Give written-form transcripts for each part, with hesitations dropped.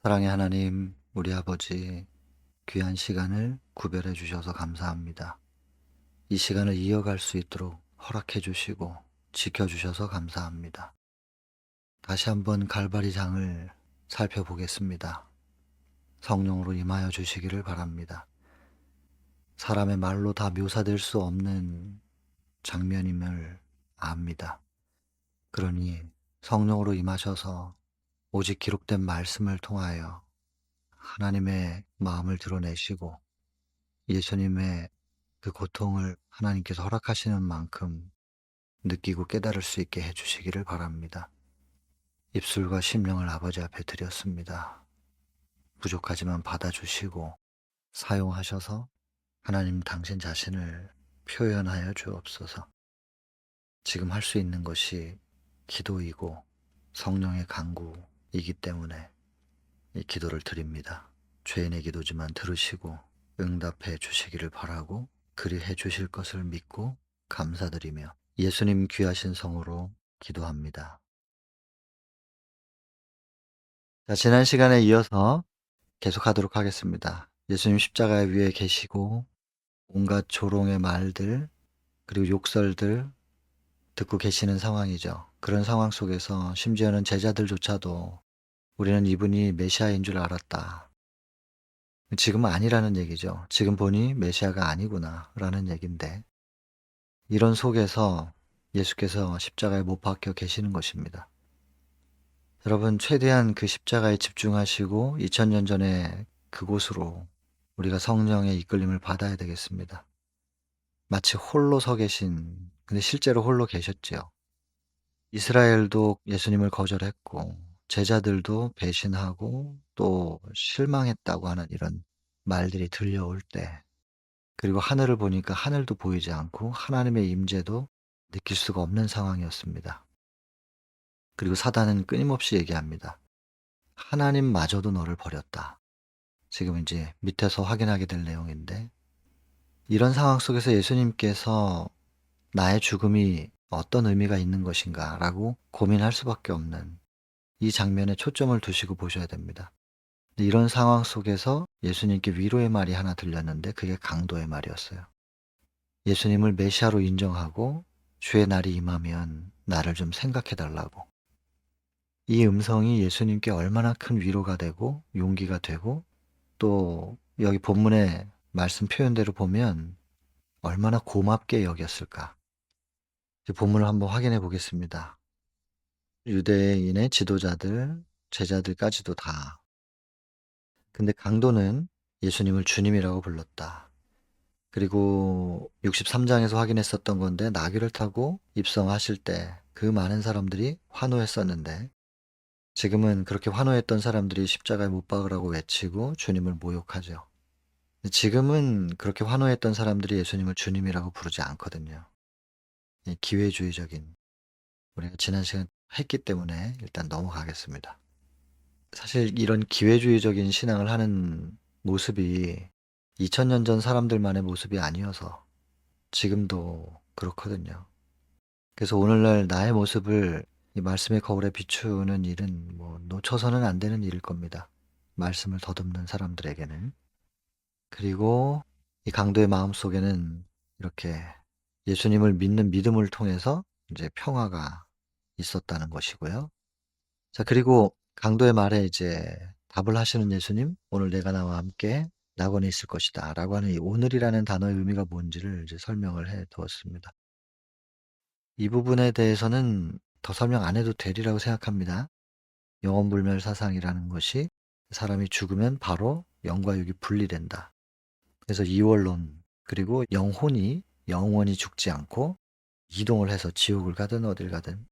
사랑의 하나님, 우리 아버지, 귀한 시간을 구별해 주셔서 감사합니다. 이 시간을 이어갈 수 있도록 허락해 주시고 지켜 주셔서 감사합니다. 다시 한번 갈바리 장을 살펴보겠습니다. 성령으로 임하여 주시기를 바랍니다. 사람의 말로 다 묘사될 수 없는 장면임을 압니다. 그러니 성령으로 임하셔서 오직 기록된 말씀을 통하여 하나님의 마음을 드러내시고 예수님의 그 고통을 하나님께서 허락하시는 만큼 느끼고 깨달을 수 있게 해주시기를 바랍니다. 입술과 심령을 아버지 앞에 드렸습니다. 부족하지만 받아주시고 사용하셔서 하나님 당신 자신을 표현하여 주옵소서. 지금 할 수 있는 것이 기도이고 성령의 간구이기 때문에 이 기도를 드립니다. 죄인의 기도지만 들으시고 응답해 주시기를 바라고 그리해 주실 것을 믿고 감사드리며 예수님 귀하신 성으로 기도합니다. 자, 지난 시간에 이어서 계속하도록 하겠습니다. 예수님 십자가 위에 계시고 온갖 조롱의 말들 그리고 욕설들 듣고 계시는 상황이죠. 그런 상황 속에서 심지어는 제자들조차도 우리는 이분이 메시아인 줄 알았다. 지금은 아니라는 얘기죠. 지금 보니 메시아가 아니구나 라는 얘기인데 이런 속에서 예수께서 십자가에 못 박혀 계시는 것입니다. 여러분, 최대한 그 십자가에 집중하시고 2000년 전에 그곳으로 우리가 성령의 이끌림을 받아야 되겠습니다. 마치 홀로 서 계신, 근데 실제로 홀로 계셨지요. 이스라엘도 예수님을 거절했고 제자들도 배신하고 또 실망했다고 하는 이런 말들이 들려올 때, 그리고 하늘을 보니까 하늘도 보이지 않고 하나님의 임재도 느낄 수가 없는 상황이었습니다. 그리고 사단은 끊임없이 얘기합니다. 하나님마저도 너를 버렸다. 지금 이제 밑에서 확인하게 될 내용인데, 이런 상황 속에서 예수님께서 나의 죽음이 어떤 의미가 있는 것인가 라고 고민할 수밖에 없는 이 장면에 초점을 두시고 보셔야 됩니다. 이런 상황 속에서 예수님께 위로의 말이 하나 들렸는데 그게 강도의 말이었어요. 예수님을 메시아로 인정하고 주의 날이 임하면 나를 좀 생각해 달라고. 이 음성이 예수님께 얼마나 큰 위로가 되고 용기가 되고, 또 여기 본문의 말씀 표현대로 보면 얼마나 고맙게 여겼을까. 이제 본문을 한번 확인해 보겠습니다. 유대인의 지도자들, 제자들까지도 다. 근데 강도는 예수님을 주님이라고 불렀다. 그리고 63장에서 확인했었던 건데 나귀를 타고 입성하실 때 그 많은 사람들이 환호했었는데, 지금은 그렇게 환호했던 사람들이 십자가에 못 박으라고 외치고 주님을 모욕하죠. 지금은 그렇게 환호했던 사람들이 예수님을 주님이라고 부르지 않거든요. 이 기회주의적인, 우리가 지난 시간 했기 때문에 일단 넘어가겠습니다. 사실 이런 기회주의적인 신앙을 하는 모습이 2000년 전 사람들만의 모습이 아니어서 지금도 그렇거든요. 그래서 오늘날 나의 모습을 이 말씀의 거울에 비추는 일은 뭐 놓쳐서는 안 되는 일일 겁니다. 말씀을 더듬는 사람들에게는. 그리고 이 강도의 마음속에는 이렇게 예수님을 믿는 믿음을 통해서 이제 평화가 있었다는 것이고요. 자, 그리고 강도의 말에 이제 답을 하시는 예수님, "오늘 내가 나와 함께 낙원에 있을 것이다." 라고 하는 이 오늘이라는 단어의 의미가 뭔지를 이제 설명을 해 두었습니다. 이 부분에 대해서는 더 설명 안 해도 되리라고 생각합니다. 영혼불멸 사상이라는 것이 사람이 죽으면 바로 영과 육이 분리된다. 그래서 이원론, 그리고 영혼이 영원히 죽지 않고 이동을 해서 지옥을 가든 어딜 가든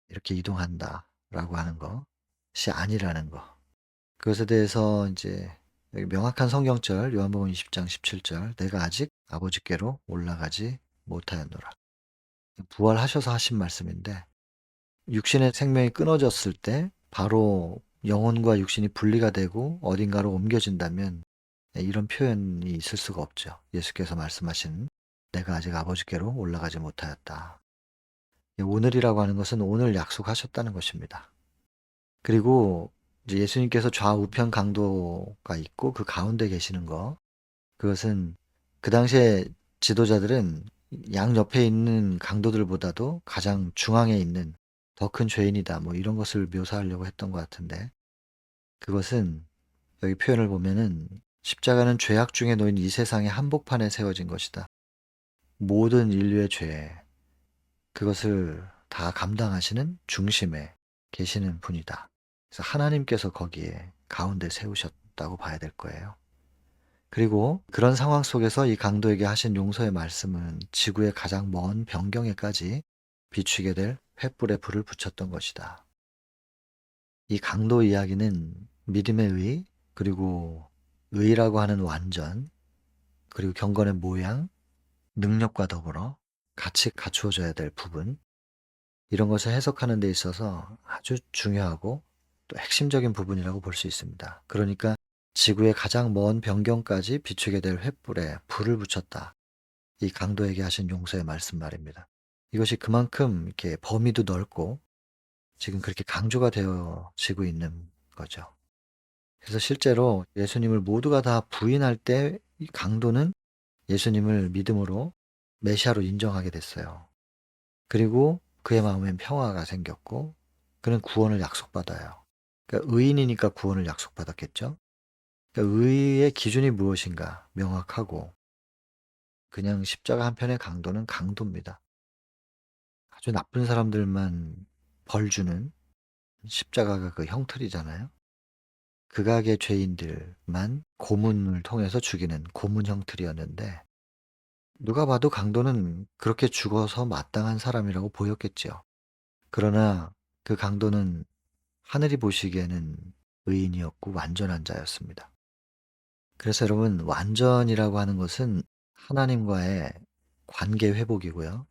이렇게 이동한다라고 하는 것이 아니라는 거. 그것에 대해서 이제 여기 명확한 성경절 요한복음 20장 17절, "내가 아직 아버지께로 올라가지 못하였노라." 부활하셔서 하신 말씀인데, 육신의 생명이 끊어졌을 때 바로 영혼과 육신이 분리가 되고 어딘가로 옮겨진다면 이런 표현이 있을 수가 없죠. 예수께서 말씀하신 "내가 아직 아버지께로 올라가지 못하였다." 오늘이라고 하는 것은 오늘 약속하셨다는 것입니다. 그리고 이제 예수님께서 좌우편 강도가 있고 그 가운데 계시는 거, 그것은 그 당시에 지도자들은 양 옆에 있는 강도들보다도 가장 중앙에 있는 더 큰 죄인이다, 뭐 이런 것을 묘사하려고 했던 것 같은데, 그것은 여기 표현을 보면은 십자가는 죄악 중에 놓인 이 세상의 한복판에 세워진 것이다. 모든 인류의 죄, 그것을 다 감당하시는 중심에 계시는 분이다. 그래서 하나님께서 거기에 가운데 세우셨다고 봐야 될 거예요. 그리고 그런 상황 속에서 이 강도에게 하신 용서의 말씀은 지구의 가장 먼 변경에까지 비추게 될 횃불에 불을 붙였던 것이다. 이 강도 이야기는 믿음의 의, 그리고 의라고 하는 완전, 그리고 경건의 모양, 능력과 더불어 같이 갖추어져야 될 부분, 이런 것을 해석하는 데 있어서 아주 중요하고 또 핵심적인 부분이라고 볼 수 있습니다. 그러니까 지구의 가장 먼 변경까지 비추게 될 횃불에 불을 붙였다. 이 강도에게 하신 용서의 말씀 말입니다. 이것이 그만큼 이렇게 범위도 넓고 지금 그렇게 강조가 되어지고 있는 거죠. 그래서 실제로 예수님을 모두가 다 부인할 때 이 강도는 예수님을 믿음으로 메시아로 인정하게 됐어요. 그리고 그의 마음엔 평화가 생겼고 그는 구원을 약속받아요. 그러니까 의인이니까 구원을 약속받았겠죠. 그러니까 의의 기준이 무엇인가 명확하고, 그냥 십자가 한편의 강도는 강도입니다. 아주 나쁜 사람들만 벌 주는, 십자가가 그 형틀이잖아요. 극악의 죄인들만 고문을 통해서 죽이는 고문 형틀이었는데, 누가 봐도 강도는 그렇게 죽어서 마땅한 사람이라고 보였겠죠. 그러나 그 강도는 하늘이 보시기에는 의인이었고 완전한 자였습니다. 그래서 여러분, 완전이라고 하는 것은 하나님과의 관계 회복이고요.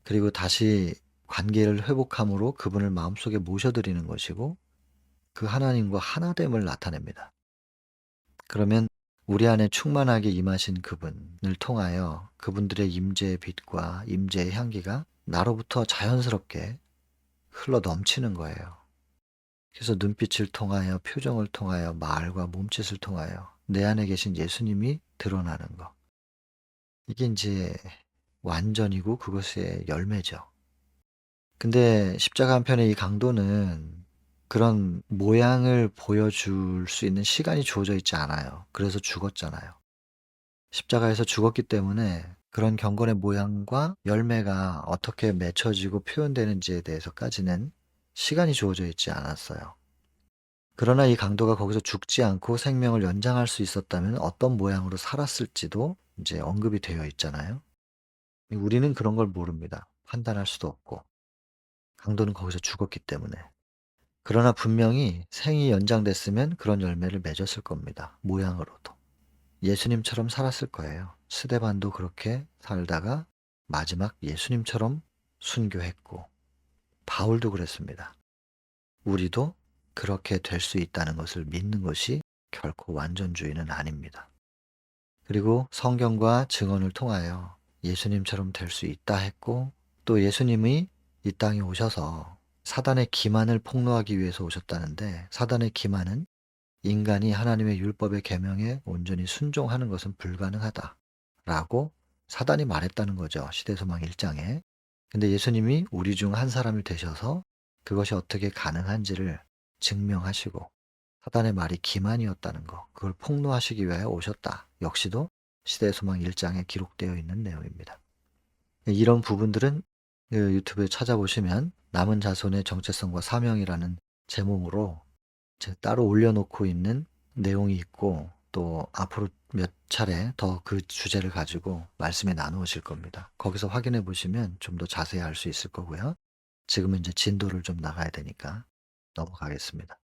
그리고 다시 관계를 회복함으로 그분을 마음속에 모셔드리는 것이고, 그 하나님과 하나됨을 나타냅니다. 그러면 우리 안에 충만하게 임하신 그분을 통하여 그분들의 임재의 빛과 임재의 향기가 나로부터 자연스럽게 흘러 넘치는 거예요. 그래서 눈빛을 통하여, 표정을 통하여, 말과 몸짓을 통하여 내 안에 계신 예수님이 드러나는 것. 이게 이제 완전이고 그것의 열매죠. 근데 십자가 한편의 이 강도는 그런 모양을 보여줄 수 있는 시간이 주어져 있지 않아요. 그래서 죽었잖아요. 십자가에서 죽었기 때문에 그런 경건의 모양과 열매가 어떻게 맺혀지고 표현되는지에 대해서까지는 시간이 주어져 있지 않았어요. 그러나 이 강도가 거기서 죽지 않고 생명을 연장할 수 있었다면 어떤 모양으로 살았을지도 이제 언급이 되어 있잖아요. 우리는 그런 걸 모릅니다. 판단할 수도 없고. 강도는 거기서 죽었기 때문에. 그러나 분명히 생이 연장됐으면 그런 열매를 맺었을 겁니다. 모양으로도. 예수님처럼 살았을 거예요. 스데반도 그렇게 살다가 마지막 예수님처럼 순교했고, 바울도 그랬습니다. 우리도 그렇게 될 수 있다는 것을 믿는 것이 결코 완전주의는 아닙니다. 그리고 성경과 증언을 통하여 예수님처럼 될 수 있다 했고, 또 예수님이 이 땅에 오셔서 사단의 기만을 폭로하기 위해서 오셨다는데, 사단의 기만은 인간이 하나님의 율법의 계명에 온전히 순종하는 것은 불가능하다라고 사단이 말했다는 거죠. 시대소망 1장에. 근데 예수님이 우리 중 한 사람이 되셔서 그것이 어떻게 가능한지를 증명하시고, 사단의 말이 기만이었다는 거, 그걸 폭로하시기 위하여 오셨다. 역시도 시대소망 1장에 기록되어 있는 내용입니다. 이런 부분들은 그 유튜브에 찾아보시면 남은 자손의 정체성과 사명이라는 제목으로 따로 올려놓고 있는 내용이 있고, 또 앞으로 몇 차례 더 그 주제를 가지고 말씀에 나누실 겁니다. 거기서 확인해 보시면 좀 더 자세히 알 수 있을 거고요. 지금은 이제 진도를 좀 나가야 되니까 넘어가겠습니다.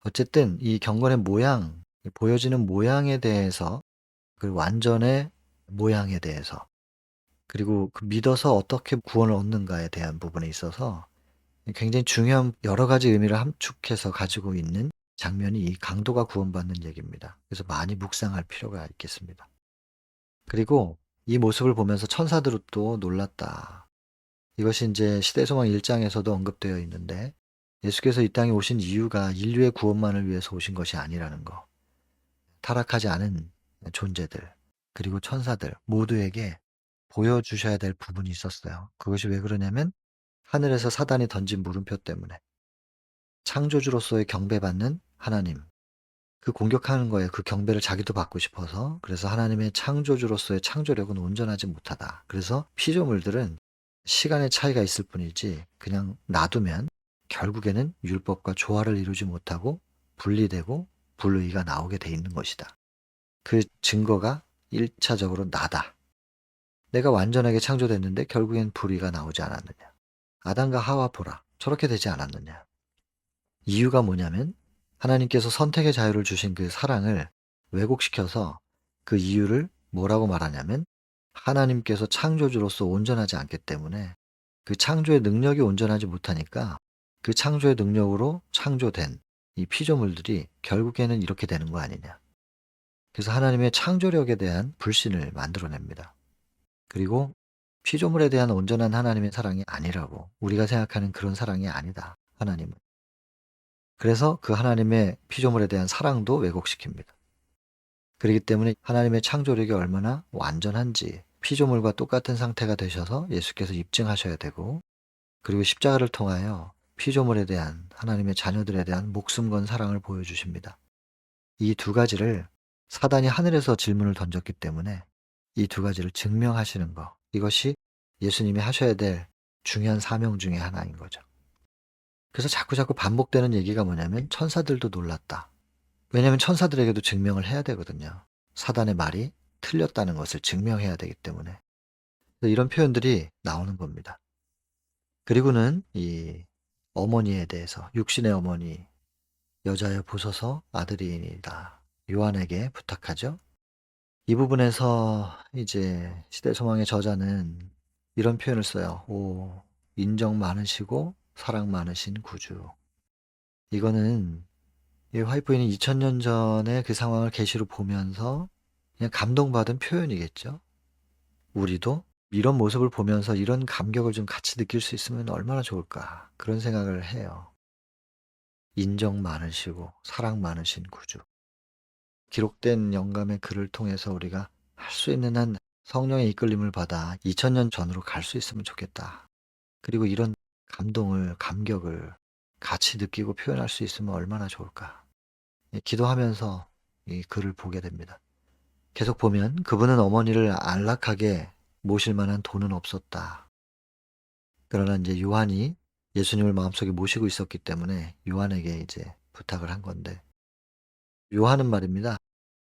어쨌든 이 경건의 모양, 보여지는 모양에 대해서, 그 완전의 모양에 대해서, 그리고 그 믿어서 어떻게 구원을 얻는가에 대한 부분에 있어서 굉장히 중요한 여러 가지 의미를 함축해서 가지고 있는 장면이 이 강도가 구원받는 얘기입니다. 그래서 많이 묵상할 필요가 있겠습니다. 그리고 이 모습을 보면서 천사들도 놀랐다. 이것이 이제 시대소망 1장에서도 언급되어 있는데, 예수께서 이 땅에 오신 이유가 인류의 구원만을 위해서 오신 것이 아니라는 거. 타락하지 않은 존재들, 그리고 천사들 모두에게 보여주셔야 될 부분이 있었어요. 그것이 왜 그러냐면 하늘에서 사단이 던진 물음표 때문에 창조주로서의 경배받는 하나님, 그 공격하는 거에 그 경배를 자기도 받고 싶어서, 그래서 하나님의 창조주로서의 창조력은 온전하지 못하다. 그래서 피조물들은 시간의 차이가 있을 뿐이지 그냥 놔두면 결국에는 율법과 조화를 이루지 못하고 분리되고 불의가 나오게 돼 있는 것이다. 그 증거가 1차적으로 나다. 내가 완전하게 창조됐는데 결국엔 불의가 나오지 않았느냐. 아담과 하와 보라. 저렇게 되지 않았느냐. 이유가 뭐냐면 하나님께서 선택의 자유를 주신 그 사랑을 왜곡시켜서 그 이유를 뭐라고 말하냐면 하나님께서 창조주로서 온전하지 않기 때문에 그 창조의 능력이 온전하지 못하니까 그 창조의 능력으로 창조된 이 피조물들이 결국에는 이렇게 되는 거 아니냐. 그래서 하나님의 창조력에 대한 불신을 만들어냅니다. 그리고 피조물에 대한 온전한 하나님의 사랑이 아니라고, 우리가 생각하는 그런 사랑이 아니다, 하나님은. 그래서 그 하나님의 피조물에 대한 사랑도 왜곡시킵니다. 그렇기 때문에 하나님의 창조력이 얼마나 완전한지 피조물과 똑같은 상태가 되셔서 예수께서 입증하셔야 되고, 그리고 십자가를 통하여 피조물에 대한 하나님의 자녀들에 대한 목숨 건 사랑을 보여주십니다. 이 두 가지를 사단이 하늘에서 질문을 던졌기 때문에 이 두 가지를 증명하시는 것, 이것이 예수님이 하셔야 될 중요한 사명 중에 하나인 거죠. 그래서 자꾸자꾸 반복되는 얘기가 뭐냐면 천사들도 놀랐다. 왜냐하면 천사들에게도 증명을 해야 되거든요. 사단의 말이 틀렸다는 것을 증명해야 되기 때문에. 이런 표현들이 나오는 겁니다. 그리고는 이 어머니에 대해서, 육신의 어머니, 여자여 보소서 아들이니이다, 요한에게 부탁하죠. 이 부분에서 이제 시대소망의 저자는 이런 표현을 써요. 오, 인정 많으시고 사랑 많으신 구주. 이거는 이 화이트부인이 2000년 전에 그 상황을 계시로 보면서 그냥 감동받은 표현이겠죠. 우리도 이런 모습을 보면서 이런 감격을 좀 같이 느낄 수 있으면 얼마나 좋을까, 그런 생각을 해요. 인정 많으시고 사랑 많으신 구주. 기록된 영감의 글을 통해서 우리가 할 수 있는 한 성령의 이끌림을 받아 2000년 전으로 갈 수 있으면 좋겠다. 그리고 이런 감동을, 감격을 같이 느끼고 표현할 수 있으면 얼마나 좋을까. 기도하면서 이 글을 보게 됩니다. 계속 보면 그분은 어머니를 안락하게 모실 만한 돈은 없었다. 그러나 이제 요한이 예수님을 마음속에 모시고 있었기 때문에 요한에게 이제 부탁을 한 건데, 요한은 말입니다,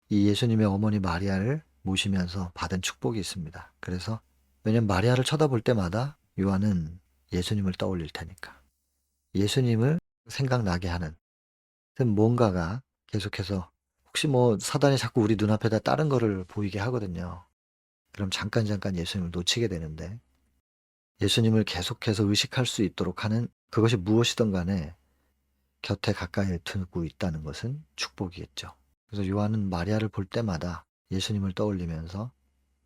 이 예수님의 어머니 마리아를 모시면서 받은 축복이 있습니다. 그래서 왜냐면 마리아를 쳐다볼 때마다 요한은 예수님을 떠올릴 테니까 예수님을 생각나게 하는 뭔가가 계속해서, 혹시 뭐 사단이 자꾸 우리 눈앞에다 다른 거를 보이게 하거든요. 그럼 잠깐 예수님을 놓치게 되는데, 예수님을 계속해서 의식할 수 있도록 하는 그것이 무엇이든 간에 곁에 가까이 두고 있다는 것은 축복이겠죠. 그래서 요한은 마리아를 볼 때마다 예수님을 떠올리면서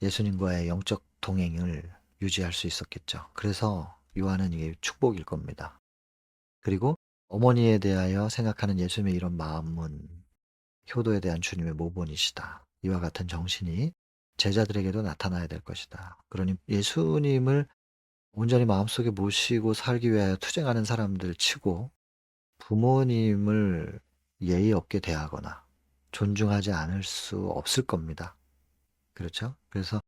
예수님과의 영적 동행을 유지할 수 있었겠죠. 그래서 요한은 이게 축복일 겁니다. 그리고 어머니에 대하여 생각하는 예수님의 이런 마음은 효도에 대한 주님의 모본이시다. 이와 같은 정신이 제자들에게도 나타나야 될 것이다. 그러니 예수님을 온전히 마음속에 모시고 살기 위하여 투쟁하는 사람들 치고 부모님을 예의 없게 대하거나 존중하지 않을 수 없을 겁니다. 그렇죠? 그래서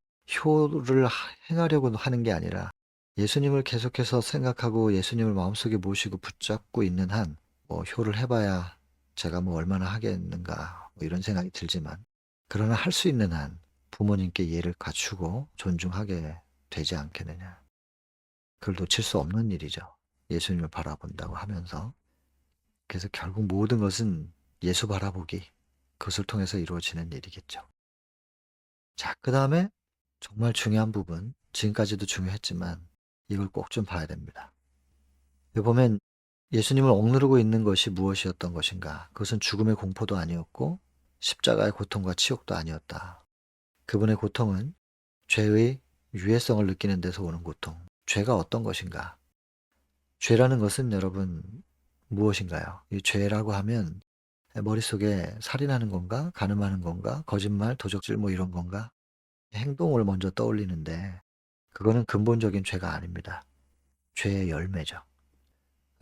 효를 행하려고 하는 게 아니라 예수님을 계속해서 생각하고 예수님을 마음속에 모시고 붙잡고 있는 한 뭐 효를 해봐야 제가 뭐 얼마나 하겠는가, 뭐 이런 생각이 들지만, 그러나 할 수 있는 한 부모님께 예를 갖추고 존중하게 되지 않겠느냐. 그걸 놓칠 수 없는 일이죠. 예수님을 바라본다고 하면서. 그래서 결국 모든 것은 예수 바라보기, 그것을 통해서 이루어지는 일이겠죠. 자, 그 다음에 정말 중요한 부분, 지금까지도 중요했지만 이걸 꼭 좀 봐야 됩니다. 여기 보면 예수님을 억누르고 있는 것이 무엇이었던 것인가? 그것은 죽음의 공포도 아니었고 십자가의 고통과 치욕도 아니었다. 그분의 고통은 죄의 유해성을 느끼는 데서 오는 고통. 죄가 어떤 것인가? 죄라는 것은 여러분 무엇인가요? 이 죄라고 하면 머릿속에 살인하는 건가? 간음하는 건가? 거짓말, 도적질 뭐 이런 건가? 행동을 먼저 떠올리는데 그거는 근본적인 죄가 아닙니다. 죄의 열매죠.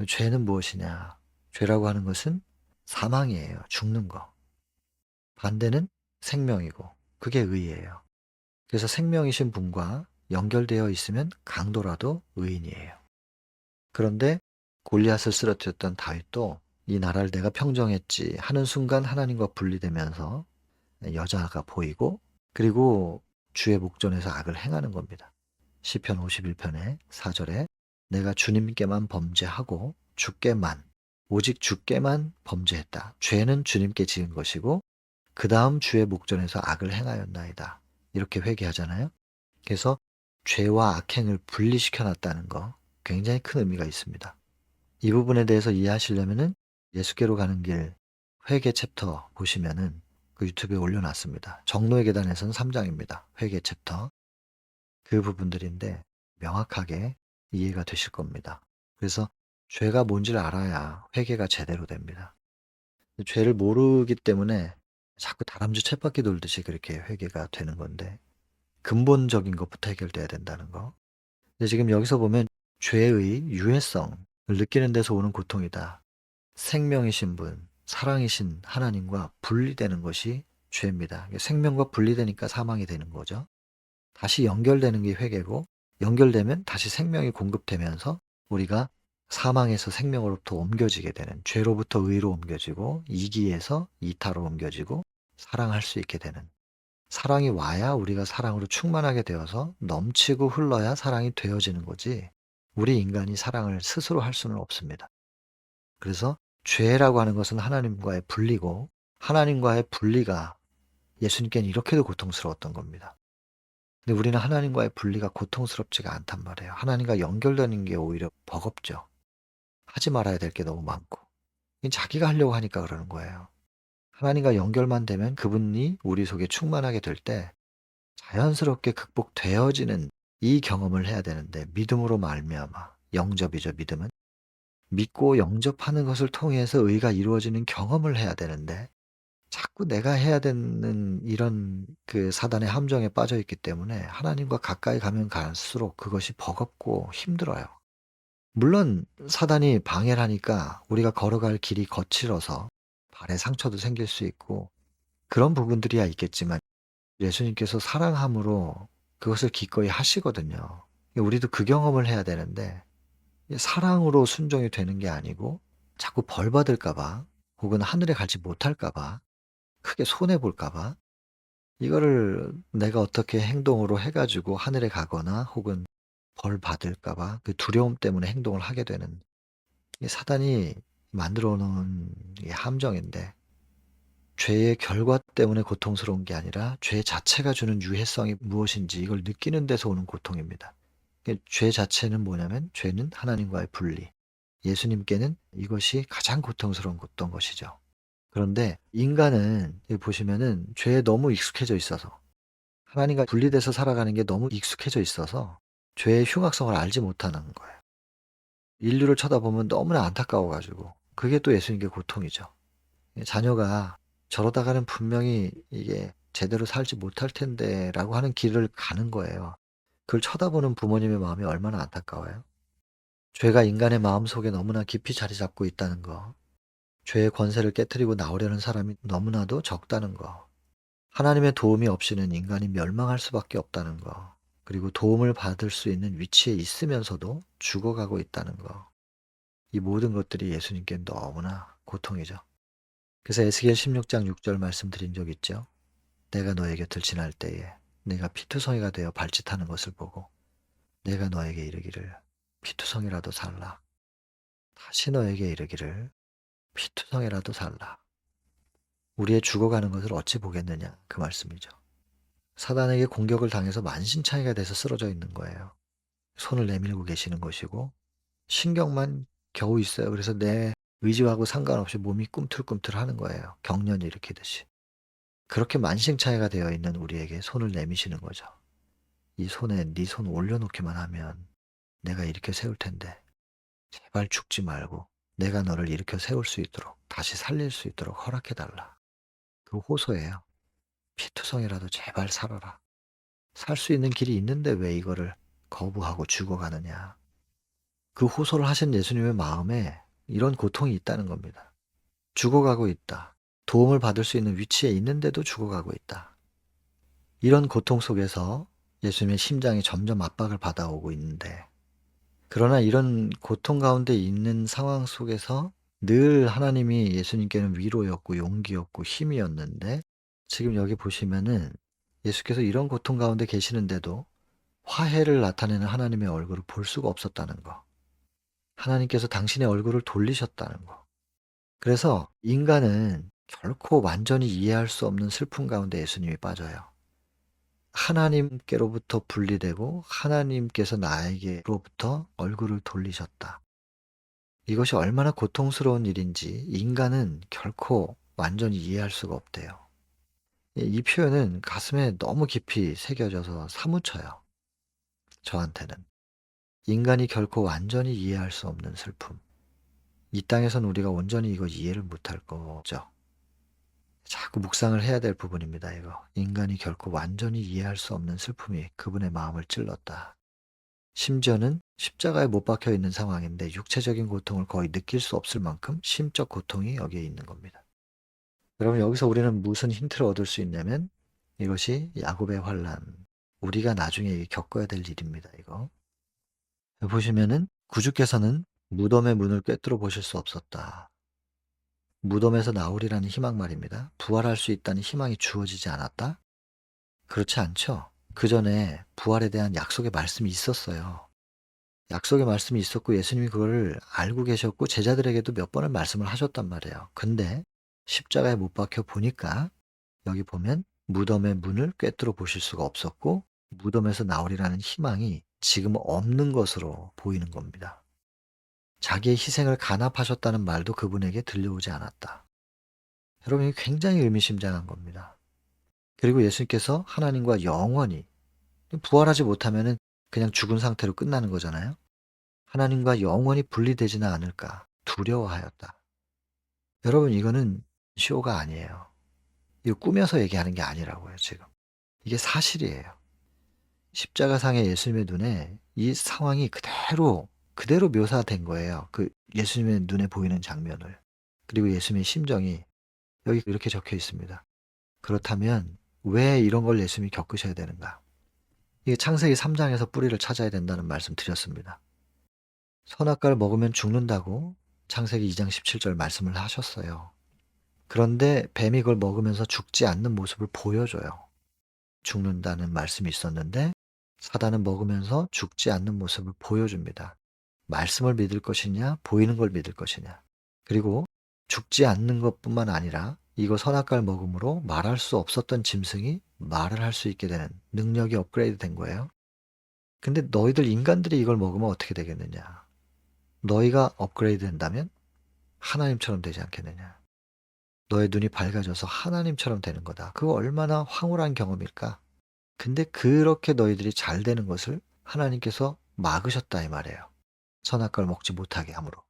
죄는 무엇이냐? 죄라고 하는 것은 사망이에요. 죽는 거. 반대는 생명이고 그게 의예요. 그래서 생명이신 분과 연결되어 있으면 강도라도 의인이에요. 그런데 골리앗을 쓰러뜨렸던 다윗도 이 나라를 내가 평정했지 하는 순간 하나님과 분리되면서 여자가 보이고 그리고 주의 목전에서 악을 행하는 겁니다. 시편 51편의 4절에 내가 주님께만 범죄하고 주께만 오직 주께만 범죄했다. 죄는 주님께 지은 것이고 그 다음 주의 목전에서 악을 행하였나이다. 이렇게 회개하잖아요. 그래서 죄와 악행을 분리시켜 놨다는 거 굉장히 큰 의미가 있습니다. 이 부분에 대해서 이해하시려면은 예수께로 가는 길 회개 챕터 보시면은 그 유튜브에 올려놨습니다. 정로의 계단에서는 3장입니다. 회개 챕터. 그 부분들인데 명확하게 이해가 되실 겁니다. 그래서 죄가 뭔지를 알아야 회개가 제대로 됩니다. 죄를 모르기 때문에 자꾸 다람쥐 쳇바퀴 돌듯이 그렇게 회개가 되는 건데 근본적인 것부터 해결돼야 된다는 거. 근데 지금 여기서 보면 죄의 유해성을 느끼는 데서 오는 고통이다. 생명이신 분, 사랑이신 하나님과 분리되는 것이 죄입니다. 생명과 분리되니까 사망이 되는 거죠. 다시 연결되는 게 회개고 연결되면 다시 생명이 공급되면서 우리가 사망에서 생명으로부터 옮겨지게 되는 죄로부터 의로 옮겨지고 이기에서 이타로 옮겨지고 사랑할 수 있게 되는 사랑이 와야 우리가 사랑으로 충만하게 되어서 넘치고 흘러야 사랑이 되어지는 거지 우리 인간이 사랑을 스스로 할 수는 없습니다. 그래서 죄라고 하는 것은 하나님과의 분리고 하나님과의 분리가 예수님께는 이렇게도 고통스러웠던 겁니다. 근데 우리는 하나님과의 분리가 고통스럽지가 않단 말이에요. 하나님과 연결되는 게 오히려 버겁죠. 하지 말아야 될 게 너무 많고. 자기가 하려고 하니까 그러는 거예요. 하나님과 연결만 되면 그분이 우리 속에 충만하게 될 때 자연스럽게 극복되어지는 이 경험을 해야 되는데 믿음으로 말미암아 영접이죠. 믿음은. 믿고 영접하는 것을 통해서 의가 이루어지는 경험을 해야 되는데 자꾸 내가 해야 되는 이런 그 사단의 함정에 빠져 있기 때문에 하나님과 가까이 가면 갈수록 그것이 버겁고 힘들어요. 물론 사단이 방해를 하니까 우리가 걸어갈 길이 거칠어서 발에 상처도 생길 수 있고 그런 부분들이야 있겠지만 예수님께서 사랑함으로 그것을 기꺼이 하시거든요. 우리도 그 경험을 해야 되는데 사랑으로 순종이 되는 게 아니고 자꾸 벌 받을까 봐 혹은 하늘에 갈지 못할까 봐 크게 손해 볼까 봐 이거를 내가 어떻게 행동으로 해 가지고 하늘에 가거나 혹은 벌 받을까 봐 그 두려움 때문에 행동을 하게 되는 이 사단이 만들어 놓은 이 함정인데 죄의 결과 때문에 고통스러운 게 아니라 죄 자체가 주는 유해성이 무엇인지 이걸 느끼는 데서 오는 고통입니다. 죄 자체는 뭐냐면 죄는 하나님과의 분리. 예수님께는 이것이 가장 고통스러운 어떤 것이죠. 그런데 인간은 여기 보시면은 죄에 너무 익숙해져 있어서 하나님과 분리돼서 살아가는 게 너무 익숙해져 있어서 죄의 흉악성을 알지 못하는 거예요. 인류를 쳐다보면 너무나 안타까워 가지고 그게 또 예수님께 고통이죠. 자녀가 저러다가는 분명히 이게 제대로 살지 못할 텐데라고 하는 길을 가는 거예요. 그걸 쳐다보는 부모님의 마음이 얼마나 안타까워요. 죄가 인간의 마음속에 너무나 깊이 자리 잡고 있다는 거. 죄의 권세를 깨뜨리고 나오려는 사람이 너무나도 적다는 거. 하나님의 도움이 없이는 인간이 멸망할 수밖에 없다는 거. 그리고 도움을 받을 수 있는 위치에 있으면서도 죽어가고 있다는 거. 이 모든 것들이 예수님께 너무나 고통이죠. 그래서 에스겔 16장 6절 말씀드린 적 있죠. 내가 너의 곁을 지날 때에 내가 피투성이가 되어 발짓하는 것을 보고 내가 너에게 이르기를 피투성이라도 살라. 다시 너에게 이르기를 피투성이라도 살라. 우리의 죽어가는 것을 어찌 보겠느냐 그 말씀이죠. 사단에게 공격을 당해서 만신창이가 돼서 쓰러져 있는 거예요. 손을 내밀고 계시는 것이고 신경만 겨우 있어요. 그래서 내 의지하고 상관없이 몸이 꿈틀꿈틀 하는 거예요. 경련이 일으키듯이. 그렇게 만신창이가 되어 있는 우리에게 손을 내미시는 거죠. 이 손에 네 손 올려놓기만 하면 내가 이렇게 세울 텐데 제발 죽지 말고 내가 너를 일으켜 세울 수 있도록, 다시 살릴 수 있도록 허락해 달라. 그 호소예요. 피투성이라도 제발 살아라. 살 수 있는 길이 있는데 왜 이거를 거부하고 죽어가느냐. 그 호소를 하신 예수님의 마음에 이런 고통이 있다는 겁니다. 죽어가고 있다. 도움을 받을 수 있는 위치에 있는데도 죽어가고 있다. 이런 고통 속에서 예수님의 심장이 점점 압박을 받아오고 있는데, 그러나 이런 고통 가운데 있는 상황 속에서 늘 하나님이 예수님께는 위로였고 용기였고 힘이었는데, 지금 여기 보시면은 예수께서 이런 고통 가운데 계시는데도 화해를 나타내는 하나님의 얼굴을 볼 수가 없었다는 거. 하나님께서 당신의 얼굴을 돌리셨다는 거. 그래서 인간은 결코 완전히 이해할 수 없는 슬픔 가운데 예수님이 빠져요. 하나님께로부터 분리되고 하나님께서 나에게로부터 얼굴을 돌리셨다. 이것이 얼마나 고통스러운 일인지 인간은 결코 완전히 이해할 수가 없대요. 이 표현은 가슴에 너무 깊이 새겨져서 사무쳐요. 저한테는. 인간이 결코 완전히 이해할 수 없는 슬픔. 이 땅에선 우리가 온전히 이거 이해를 못할 거죠. 자꾸 묵상을 해야 될 부분입니다. 이거. 인간이 결코 완전히 이해할 수 없는 슬픔이 그분의 마음을 찔렀다. 심지어는 십자가에 못 박혀 있는 상황인데 육체적인 고통을 거의 느낄 수 없을 만큼 심적 고통이 여기에 있는 겁니다. 여러분, 여기서 우리는 무슨 힌트를 얻을 수 있냐면 이것이 야곱의 환난, 우리가 나중에 겪어야 될 일입니다. 이거. 보시면은 구주께서는 무덤의 문을 꿰뚫어 보실 수 없었다. 무덤에서 나오리라는 희망 말입니다. 부활할 수 있다는 희망이 주어지지 않았다? 그렇지 않죠. 그 전에 부활에 대한 약속의 말씀이 있었어요. 약속의 말씀이 있었고 예수님이 그걸 알고 계셨고 제자들에게도 몇 번을 말씀을 하셨단 말이에요. 근데 십자가에 못 박혀 보니까 여기 보면 무덤의 문을 꿰뚫어 보실 수가 없었고 무덤에서 나오리라는 희망이 지금 없는 것으로 보이는 겁니다. 자기의 희생을 간합하셨다는 말도 그분에게 들려오지 않았다. 여러분, 이게 굉장히 의미심장한 겁니다. 그리고 예수님께서 하나님과 영원히 부활하지 못하면 그냥 죽은 상태로 끝나는 거잖아요. 하나님과 영원히 분리되지는 않을까 두려워하였다. 여러분, 이거는 쇼가 아니에요. 이거 꾸며서 얘기하는 게 아니라고요. 지금 이게 사실이에요. 십자가상의 예수님의 눈에 이 상황이 그대로 묘사된 거예요. 그 예수님의 눈에 보이는 장면을. 그리고 예수님의 심정이 여기 이렇게 적혀 있습니다. 그렇다면 왜 이런 걸 예수님이 겪으셔야 되는가? 이게 창세기 3장에서 뿌리를 찾아야 된다는 말씀 드렸습니다. 선악과를 먹으면 죽는다고 창세기 2장 17절 말씀을 하셨어요. 그런데 뱀이 그걸 먹으면서 죽지 않는 모습을 보여줘요. 죽는다는 말씀이 있었는데 사단은 먹으면서 죽지 않는 모습을 보여줍니다. 말씀을 믿을 것이냐, 보이는 걸 믿을 것이냐. 그리고 죽지 않는 것뿐만 아니라 이거 선악과를 먹음으로 말할 수 없었던 짐승이 말을 할 수 있게 되는 능력이 업그레이드 된 거예요. 근데 너희들 인간들이 이걸 먹으면 어떻게 되겠느냐. 너희가 업그레이드 된다면 하나님처럼 되지 않겠느냐. 너의 눈이 밝아져서 하나님처럼 되는 거다. 그거 얼마나 황홀한 경험일까? 근데 그렇게 너희들이 잘 되는 것을 하나님께서 막으셨다 이 말이에요. 선악과를 먹지 못하게 함으로.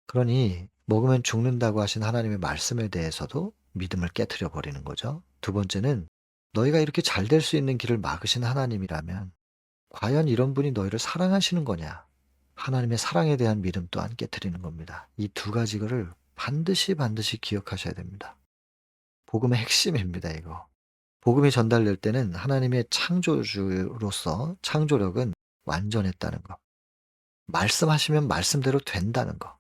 그러니 먹으면 죽는다고 하신 하나님의 말씀에 대해서도 믿음을 깨트려 버리는 거죠. 두 번째는 너희가 이렇게 잘 될 수 있는 길을 막으신 하나님이라면 과연 이런 분이 너희를 사랑하시는 거냐? 하나님의 사랑에 대한 믿음 또한 깨트리는 겁니다. 이 두 가지를 반드시 기억하셔야 됩니다. 복음의 핵심입니다, 이거. 복음이 전달될 때는 하나님의 창조주로서 창조력은 완전했다는 거. 말씀하시면 말씀대로 된다는 거.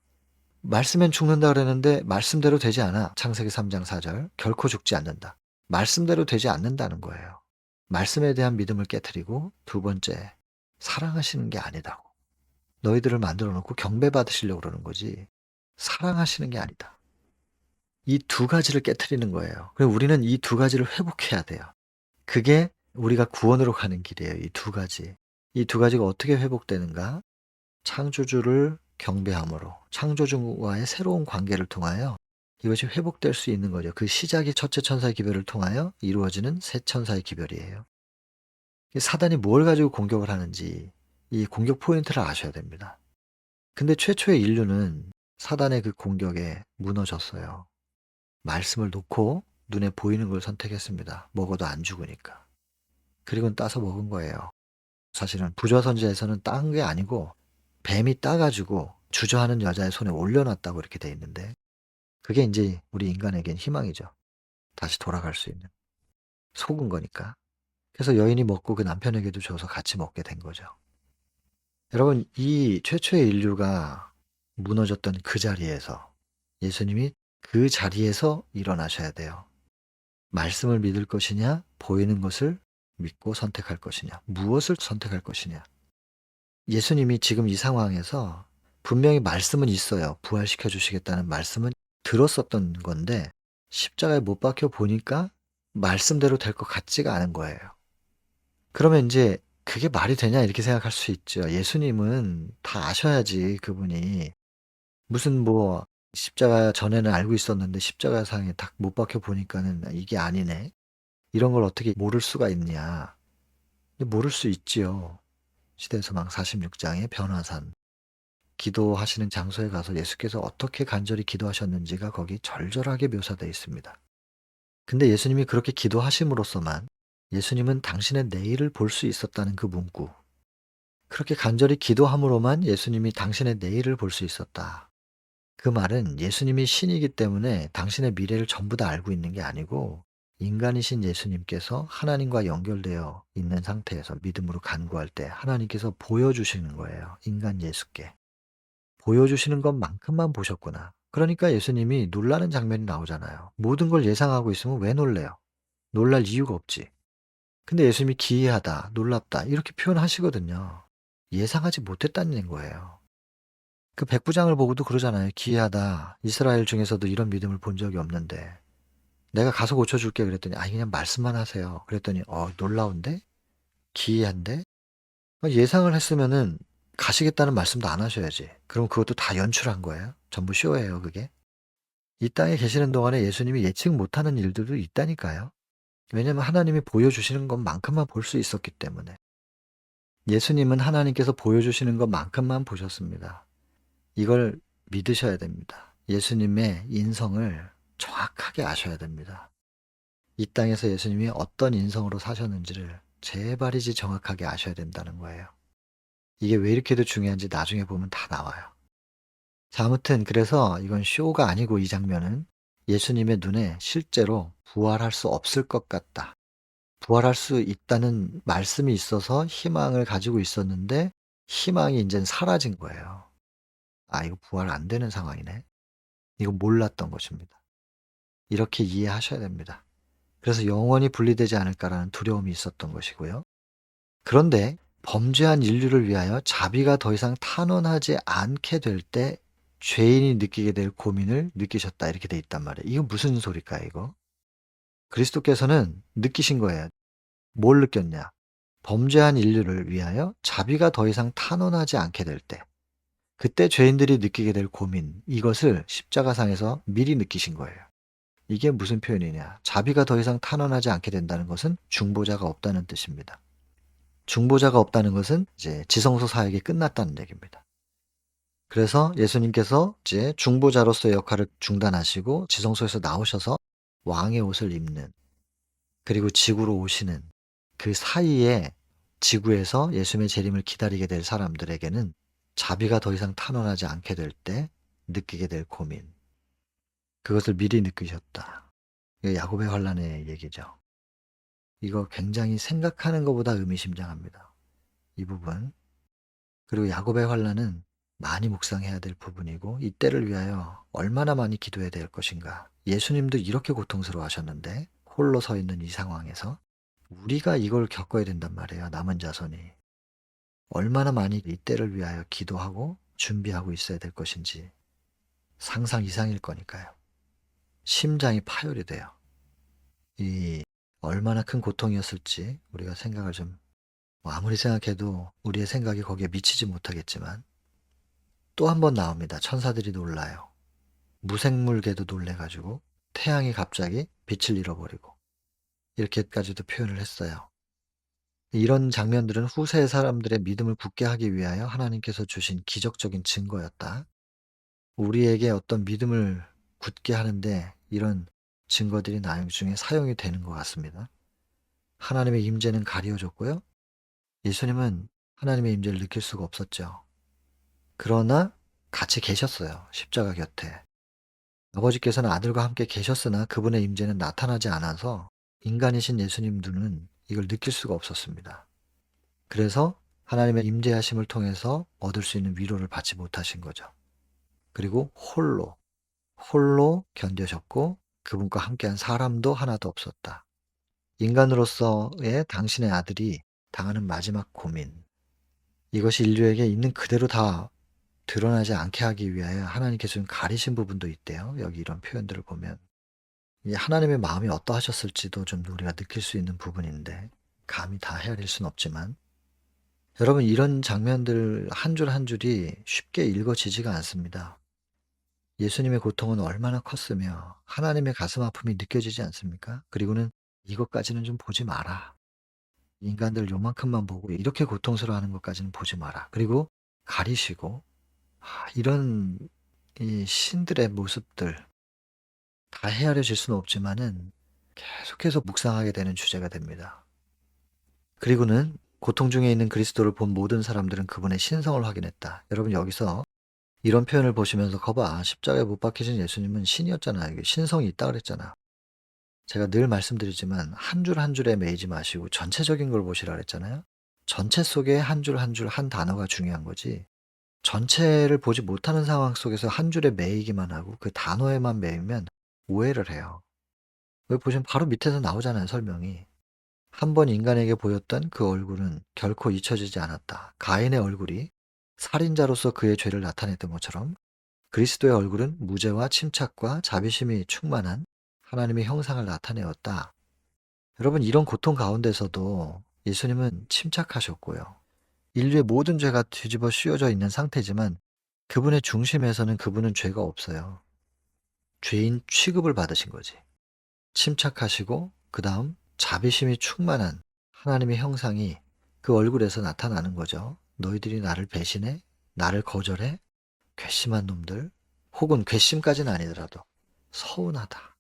말씀엔 죽는다 그랬는데 말씀대로 되지 않아. 창세기 3장 4절. 결코 죽지 않는다. 말씀대로 되지 않는다는 거예요. 말씀에 대한 믿음을 깨트리고 두 번째, 사랑하시는 게 아니다고. 너희들을 만들어 놓고 경배받으시려고 그러는 거지 사랑하시는 게 아니다. 이 두 가지를 깨트리는 거예요. 그리고 우리는 이 두 가지를 회복해야 돼요. 그게 우리가 구원으로 가는 길이에요. 이 두 가지. 이 두 가지가 어떻게 회복되는가? 창조주를 경배함으로 창조주와의 새로운 관계를 통하여 이것이 회복될 수 있는 거죠. 그 시작이 첫째 천사의 기별을 통하여 이루어지는 새 천사의 기별이에요. 사단이 뭘 가지고 공격을 하는지 이 공격 포인트를 아셔야 됩니다. 근데 최초의 인류는 사단의 그 공격에 무너졌어요. 말씀을 놓고 눈에 보이는 걸 선택했습니다. 먹어도 안 죽으니까. 그리고는 따서 먹은 거예요. 사실은 부조선지에서는 딴 게 아니고 뱀이 따가지고 주저하는 여자의 손에 올려놨다고 이렇게 돼 있는데, 그게 이제 우리 인간에겐 희망이죠. 다시 돌아갈 수 있는. 속은 거니까. 그래서 여인이 먹고 그 남편에게도 줘서 같이 먹게 된 거죠. 여러분, 이 최초의 인류가 무너졌던 그 자리에서 예수님이 그 자리에서 일어나셔야 돼요. 말씀을 믿을 것이냐, 보이는 것을 믿고 선택할 것이냐, 무엇을 선택할 것이냐. 예수님이 지금 이 상황에서 분명히 말씀은 있어요. 부활시켜 주시겠다는 말씀은 들었었던 건데, 십자가에 못 박혀 보니까 말씀대로 될 것 같지가 않은 거예요. 그러면 이제 그게 말이 되냐 이렇게 생각할 수 있죠. 예수님은 다 아셔야지, 그분이. 무슨 뭐 십자가 전에는 알고 있었는데 십자가상에 딱 못 박혀 보니까는 '이게 아니네.' 이런 걸 어떻게 모를 수가 있냐. 모를 수 있지요. 시대소망 46장의 변화산. 기도하시는 장소에 가서 예수께서 어떻게 간절히 기도하셨는지가 거기 절절하게 묘사되어 있습니다. 근데 예수님이 그렇게 기도하심으로써만 예수님은 당신의 내일을 볼 수 있었다는 그 문구. 그렇게 간절히 기도함으로만 예수님이 당신의 내일을 볼 수 있었다. 그 말은 예수님이 신이기 때문에 당신의 미래를 전부 다 알고 있는 게 아니고, 인간이신 예수님께서 하나님과 연결되어 있는 상태에서 믿음으로 간구할 때 하나님께서 보여주시는 거예요. 인간 예수께. 보여주시는 것만큼만 보셨구나. 그러니까 예수님이 놀라는 장면이 나오잖아요. 모든 걸 예상하고 있으면 왜 놀래요? 놀랄 이유가 없지. 근데 예수님이 기이하다, 놀랍다 이렇게 표현하시거든요. 예상하지 못했다는 거예요. 그 백부장을 보고도 그러잖아요. 기이하다. 이스라엘 중에서도 이런 믿음을 본 적이 없는데 내가 가서 고쳐줄게 그랬더니 아니 그냥 말씀만 하세요. 그랬더니 놀라운데? 기이한데? 예상을 했으면은 가시겠다는 말씀도 안 하셔야지. 그럼 그것도 다 연출한 거예요. 전부 쇼예요, 그게. 이 땅에 계시는 동안에 예수님이 예측 못하는 일들도 있다니까요. 왜냐하면 하나님이 보여주시는 것만큼만 볼 수 있었기 때문에. 예수님은 하나님께서 보여주시는 것만큼만 보셨습니다. 이걸 믿으셔야 됩니다. 예수님의 인성을 정확하게 아셔야 됩니다. 이 땅에서 예수님이 어떤 인성으로 사셨는지를 제발이지 정확하게 아셔야 된다는 거예요. 이게 왜 이렇게도 중요한지 나중에 보면 다 나와요. 자, 아무튼 그래서 이건 쇼가 아니고 이 장면은 예수님의 눈에 실제로 부활할 수 없을 것 같다. 부활할 수 있다는 말씀이 있어서 희망을 가지고 있었는데 희망이 이젠 사라진 거예요. 아, 이거 부활 안 되는 상황이네. 이거 몰랐던 것입니다. 이렇게 이해하셔야 됩니다. 그래서 영원히 분리되지 않을까라는 두려움이 있었던 것이고요. 그런데 범죄한 인류를 위하여 자비가 더 이상 탄원하지 않게 될 때 죄인이 느끼게 될 고민을 느끼셨다 이렇게 돼 있단 말이에요. 이거 무슨 소리일까요, 이거? 그리스도께서는 느끼신 거예요. 뭘 느꼈냐? 범죄한 인류를 위하여 자비가 더 이상 탄원하지 않게 될 때, 그때 죄인들이 느끼게 될 고민, 이것을 십자가상에서 미리 느끼신 거예요. 이게 무슨 표현이냐? 자비가 더 이상 탄원하지 않게 된다는 것은 중보자가 없다는 뜻입니다. 중보자가 없다는 것은 이제 지성소 사역이 끝났다는 얘기입니다. 그래서 예수님께서 이제 중보자로서의 역할을 중단하시고 지성소에서 나오셔서 왕의 옷을 입는, 그리고 지구로 오시는 그 사이에 지구에서 예수님의 재림을 기다리게 될 사람들에게는 자비가 더 이상 탄원하지 않게 될 때 느끼게 될 고민, 그것을 미리 느끼셨다. 이거 야곱의 환란의 얘기죠. 이거 굉장히 생각하는 것보다 의미심장합니다. 이 부분. 그리고 야곱의 환란은 많이 묵상해야 될 부분이고 이때를 위하여 얼마나 많이 기도해야 될 것인가. 예수님도 이렇게 고통스러워하셨는데 홀로 서 있는 이 상황에서 우리가 이걸 겪어야 된단 말이에요. 남은 자손이. 얼마나 많이 이때를 위하여 기도하고 준비하고 있어야 될 것인지 상상 이상일 거니까요. 심장이 파열이 돼요. 이 얼마나 큰 고통이었을지 우리가 생각을 좀, 아무리 생각해도 우리의 생각이 거기에 미치지 못하겠지만 또 한 번 나옵니다. 천사들이 놀라요. 무생물계도 놀래가지고 태양이 갑자기 빛을 잃어버리고 이렇게까지도 표현을 했어요. 이런 장면들은 후세 사람들의 믿음을 굳게 하기 위하여 하나님께서 주신 기적적인 증거였다. 우리에게 어떤 믿음을 굳게 하는데 이런 증거들이 나중에 사용이 되는 것 같습니다. 하나님의 임재는 가려졌고요. 예수님은 하나님의 임재를 느낄 수가 없었죠. 그러나 같이 계셨어요. 십자가 곁에. 아버지께서는 아들과 함께 계셨으나 그분의 임재는 나타나지 않아서 인간이신 예수님 눈은 이걸 느낄 수가 없었습니다. 그래서 하나님의 임재하심을 통해서 얻을 수 있는 위로를 받지 못하신 거죠. 그리고 홀로 견뎌졌고 그분과 함께한 사람도 하나도 없었다. 인간으로서의 당신의 아들이 당하는 마지막 고민. 이것이 인류에게 있는 그대로 다 드러나지 않게 하기 위하여 하나님께서 좀 가리신 부분도 있대요. 여기 이런 표현들을 보면. 이 하나님의 마음이 어떠하셨을지도 좀 우리가 느낄 수 있는 부분인데 감히 다 헤아릴 수는 없지만 여러분 이런 장면들 한 줄 한 줄이 쉽게 읽어지지가 않습니다. 예수님의 고통은 얼마나 컸으며 하나님의 가슴 아픔이 느껴지지 않습니까? 그리고는 이것까지는 좀 보지 마라. 인간들 요만큼만 보고 이렇게 고통스러워하는 것까지는 보지 마라. 그리고 가리시고 이런 이 신들의 모습들 다 헤아려질 수는 없지만은 계속해서 묵상하게 되는 주제가 됩니다. 그리고는 고통 중에 있는 그리스도를 본 모든 사람들은 그분의 신성을 확인했다. 여러분 여기서 이런 표현을 보시면서 거봐 십자가에 못 박히신 예수님은 신이었잖아. 이게 신성이 있다 그랬잖아. 제가 늘 말씀드리지만 한 줄 한 줄에 매이지 마시고 전체적인 걸 보시라 그랬잖아요. 전체 속에 한 줄 한 줄 한 단어가 중요한 거지. 전체를 보지 못하는 상황 속에서 한 줄에 매이기만 하고 그 단어에만 매이면 오해를 해요. 여기 보시면 바로 밑에서 나오잖아요, 설명이. 한 번 인간에게 보였던 그 얼굴은 결코 잊혀지지 않았다. 가인의 얼굴이 살인자로서 그의 죄를 나타냈던 것처럼 그리스도의 얼굴은 무죄와 침착과 자비심이 충만한 하나님의 형상을 나타내었다. 여러분, 이런 고통 가운데서도 예수님은 침착하셨고요. 인류의 모든 죄가 뒤집어 씌워져 있는 상태지만 그분의 중심에서는 그분은 죄가 없어요. 죄인 취급을 받으신 거지. 침착하시고 그 다음 자비심이 충만한 하나님의 형상이 그 얼굴에서 나타나는 거죠. 너희들이 나를 배신해? 나를 거절해? 괘씸한 놈들? 혹은 괘씸까지는 아니더라도 서운하다.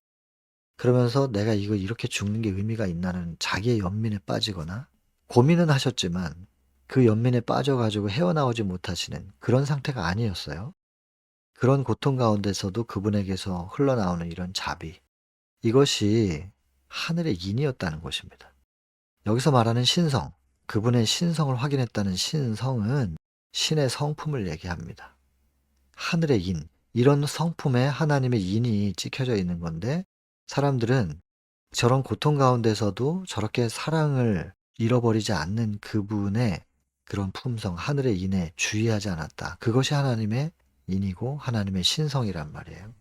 그러면서 내가 이거 이렇게 죽는 게 의미가 있나는 자기의 연민에 빠지거나 고민은 하셨지만 그 연민에 빠져가지고 헤어나오지 못하시는 그런 상태가 아니었어요. 그런 고통 가운데서도 그분에게서 흘러나오는 이런 자비. 이것이 하늘의 인이었다는 것입니다. 여기서 말하는 신성, 그분의 신성을 확인했다는 신성은 신의 성품을 얘기합니다. 하늘의 인, 이런 성품에 하나님의 인이 찍혀져 있는 건데 사람들은 저런 고통 가운데서도 저렇게 사랑을 잃어버리지 않는 그분의 그런 품성, 하늘의 인에 주의하지 않았다. 그것이 하나님의 인이고 하나님의 신성이란 말이에요.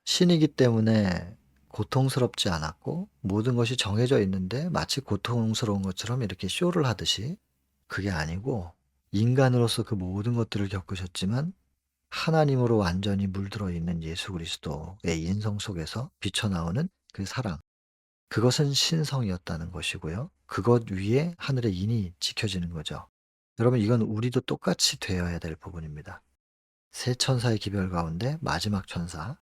신이기 때문에 고통스럽지 않았고 모든 것이 정해져 있는데 마치 고통스러운 것처럼 이렇게 쇼를 하듯이 그게 아니고 인간으로서 그 모든 것들을 겪으셨지만 하나님으로 완전히 물들어 있는 예수 그리스도의 인성 속에서 비쳐나오는 그 사랑. 그것은 신성이었다는 것이고요. 그것 위에 하늘의 인이 지켜지는 거죠. 여러분 이건 우리도 똑같이 되어야 될 부분입니다. 세 천사의 기별 가운데 마지막 천사,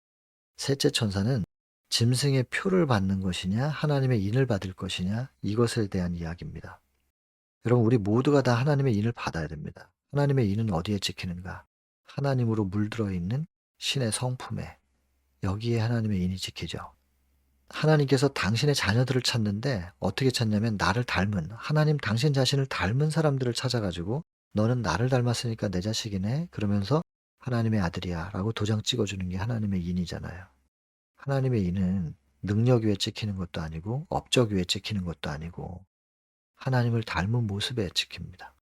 셋째 천사는 짐승의 표를 받는 것이냐 하나님의 인을 받을 것이냐 이것에 대한 이야기입니다. 여러분 우리 모두가 다 하나님의 인을 받아야 됩니다. 하나님의 인은 어디에 지키는가? 하나님으로 물들어 있는 신의 성품에 여기에 하나님의 인이 지키죠. 하나님께서 당신의 자녀들을 찾는데 어떻게 찾냐면 나를 닮은 하나님 당신 자신을 닮은 사람들을 찾아가지고 너는 나를 닮았으니까 내 자식이네 그러면서 하나님의 아들이야 라고 도장 찍어주는 게 하나님의 인이잖아요. 하나님의 인은 능력 위에 찍히는 것도 아니고 업적 위에 찍히는 것도 아니고 하나님을 닮은 모습에 찍힙니다.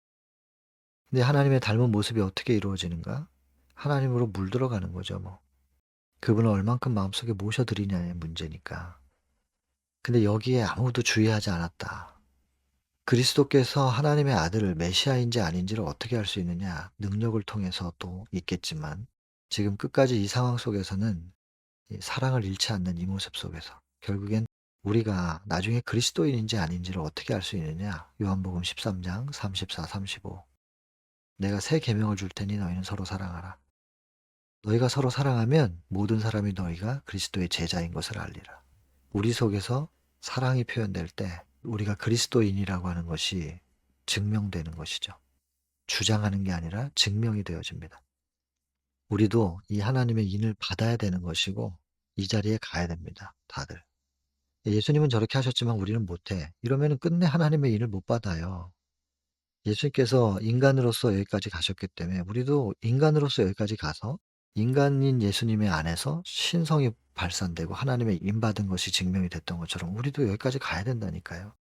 근데 하나님의 닮은 모습이 어떻게 이루어지는가? 하나님으로 물들어가는 거죠 뭐. 그분을 얼만큼 마음속에 모셔드리냐의 문제니까. 근데 여기에 아무도 주의하지 않았다. 그리스도께서 하나님의 아들 메시아인지 아닌지를 어떻게 알 수 있느냐? 능력을 통해서도 있겠지만 지금 끝까지 이 상황 속에서는 이 사랑을 잃지 않는 이 모습 속에서 결국엔 우리가 나중에 그리스도인인지 아닌지를 어떻게 알 수 있느냐? 요한복음 13장 34, 35. 내가 새 계명을 줄 테니 너희는 서로 사랑하라. 너희가 서로 사랑하면 모든 사람이 너희가 그리스도의 제자인 것을 알리라. 우리 속에서 사랑이 표현될 때 우리가 그리스도인이라고 하는 것이 증명되는 것이죠. 주장하는 게 아니라 증명이 되어집니다. 우리도 이 하나님의 인을 받아야 되는 것이고 이 자리에 가야 됩니다. 다들. 예수님은 저렇게 하셨지만 우리는 못해. 이러면 끝내 하나님의 인을 못 받아요. 예수님께서 인간으로서 여기까지 가셨기 때문에 우리도 인간으로서 여기까지 가서 인간인 예수님의 안에서 신성이 발산되고 하나님의 인 받은 것이 증명이 됐던 것처럼 우리도 여기까지 가야 된다니까요.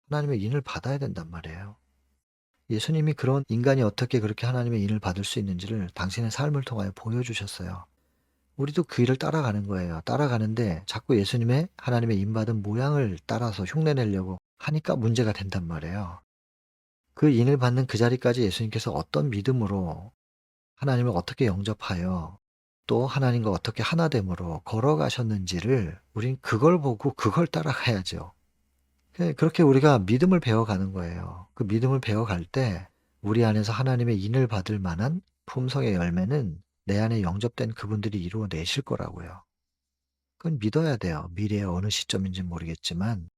하나님의 인을 받아야 된단 말이에요. 예수님이 그런 인간이 어떻게 그렇게 하나님의 인을 받을 수 있는지를 당신의 삶을 통하여 보여주셨어요. 우리도 그 일을 따라가는 거예요. 따라가는데 자꾸 예수님의 하나님의 인 받은 모양을 따라서 흉내내려고 하니까 문제가 된단 말이에요. 그 인을 받는 그 자리까지 예수님께서 어떤 믿음으로 하나님을 어떻게 영접하여 또 하나님과 어떻게 하나됨으로 걸어가셨는지를 우린 그걸 보고 그걸 따라가야죠. 그렇게 우리가 믿음을 배워가는 거예요. 그 믿음을 배워갈 때 우리 안에서 하나님의 인을 받을 만한 품성의 열매는 내 안에 영접된 그분들이 이루어내실 거라고요. 그건 믿어야 돼요. 미래의 어느 시점인지 모르겠지만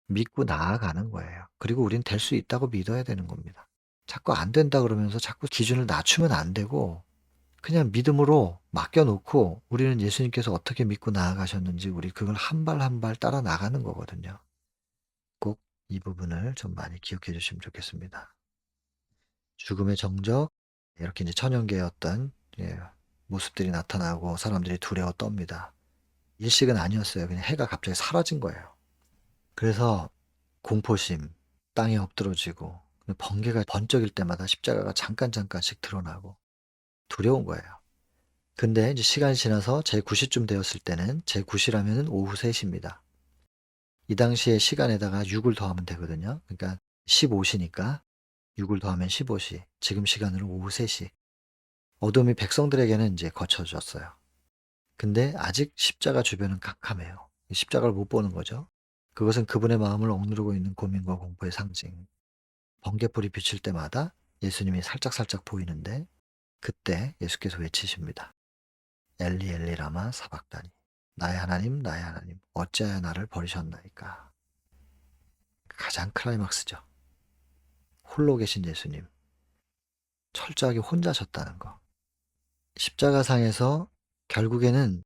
믿고 나아가는 거예요. 그리고 우린 될 수 있다고 믿어야 되는 겁니다. 자꾸 안 된다 그러면서 자꾸 기준을 낮추면 안 되고 그냥 믿음으로 맡겨놓고 우리는 예수님께서 어떻게 믿고 나아가셨는지 우리 그걸 한 발 한 발 따라 나가는 거거든요. 꼭 이 부분을 좀 많이 기억해 주시면 좋겠습니다. 죽음의 정적, 이렇게 이제 천연계의 어떤 모습들이 나타나고 사람들이 두려워 떱니다. 일식은 아니었어요. 그냥 해가 갑자기 사라진 거예요. 그래서 공포심, 땅에 엎드러지고 번개가 번쩍일 때마다 십자가가 잠깐씩 드러나고 두려운 거예요. 근데 이제 시간이 지나서 제9시쯤 되었을 때는 제9시라면 오후 3시입니다. 이 당시의 시간에다가 6을 더하면 되거든요. 그러니까 15시니까 6을 더하면 15시. 지금 시간으로 오후 3시. 어둠이 백성들에게는 이제 거쳐졌어요. 근데 아직 십자가 주변은 캄캄해요. 십자가를 못 보는 거죠. 그것은 그분의 마음을 억누르고 있는 고민과 공포의 상징. 번개불이 비칠 때마다 예수님이 살짝살짝 보이는데 그때 예수께서 외치십니다. 엘리 엘리 라마 사박다니. 나의 하나님, 어찌하여 나를 버리셨나이까. 가장 클라이막스죠. 홀로 계신 예수님. 철저하게 혼자셨다는 거. 십자가상에서 결국에는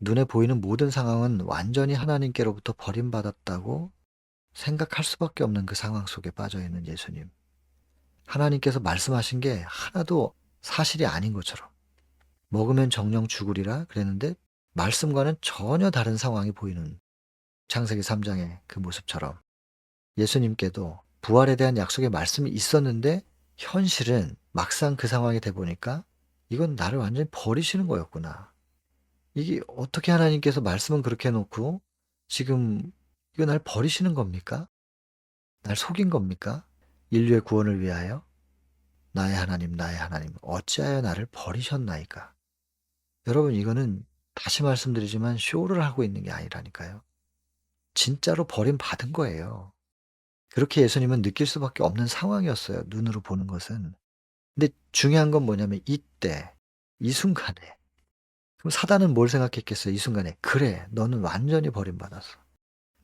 눈에 보이는 모든 상황은 완전히 하나님께로부터 버림받았다고 생각할 수밖에 없는 그 상황 속에 빠져있는 예수님. 하나님께서 말씀하신 게 하나도 사실이 아닌 것처럼 먹으면 정령 죽으리라 그랬는데 말씀과는 전혀 다른 상황이 보이는 창세기 3장의 그 모습처럼 예수님께도 부활에 대한 약속의 말씀이 있었는데 현실은 막상 그 상황이 돼 보니까 이건 나를 완전히 버리시는 거였구나. 이게 어떻게 하나님께서 말씀은 그렇게 해놓고 지금 이거 날 버리시는 겁니까? 날 속인 겁니까? 인류의 구원을 위하여 나의 하나님 어찌하여 나를 버리셨나이까. 여러분 이거는 다시 말씀드리지만 쇼를 하고 있는 게 아니라니까요. 진짜로 버림받은 거예요. 그렇게 예수님은 느낄 수밖에 없는 상황이었어요. 눈으로 보는 것은. 근데 중요한 건 뭐냐면 이때 이 순간에 그럼 사단은 뭘 생각했겠어요? 이 순간에 그래 너는 완전히 버림받았어.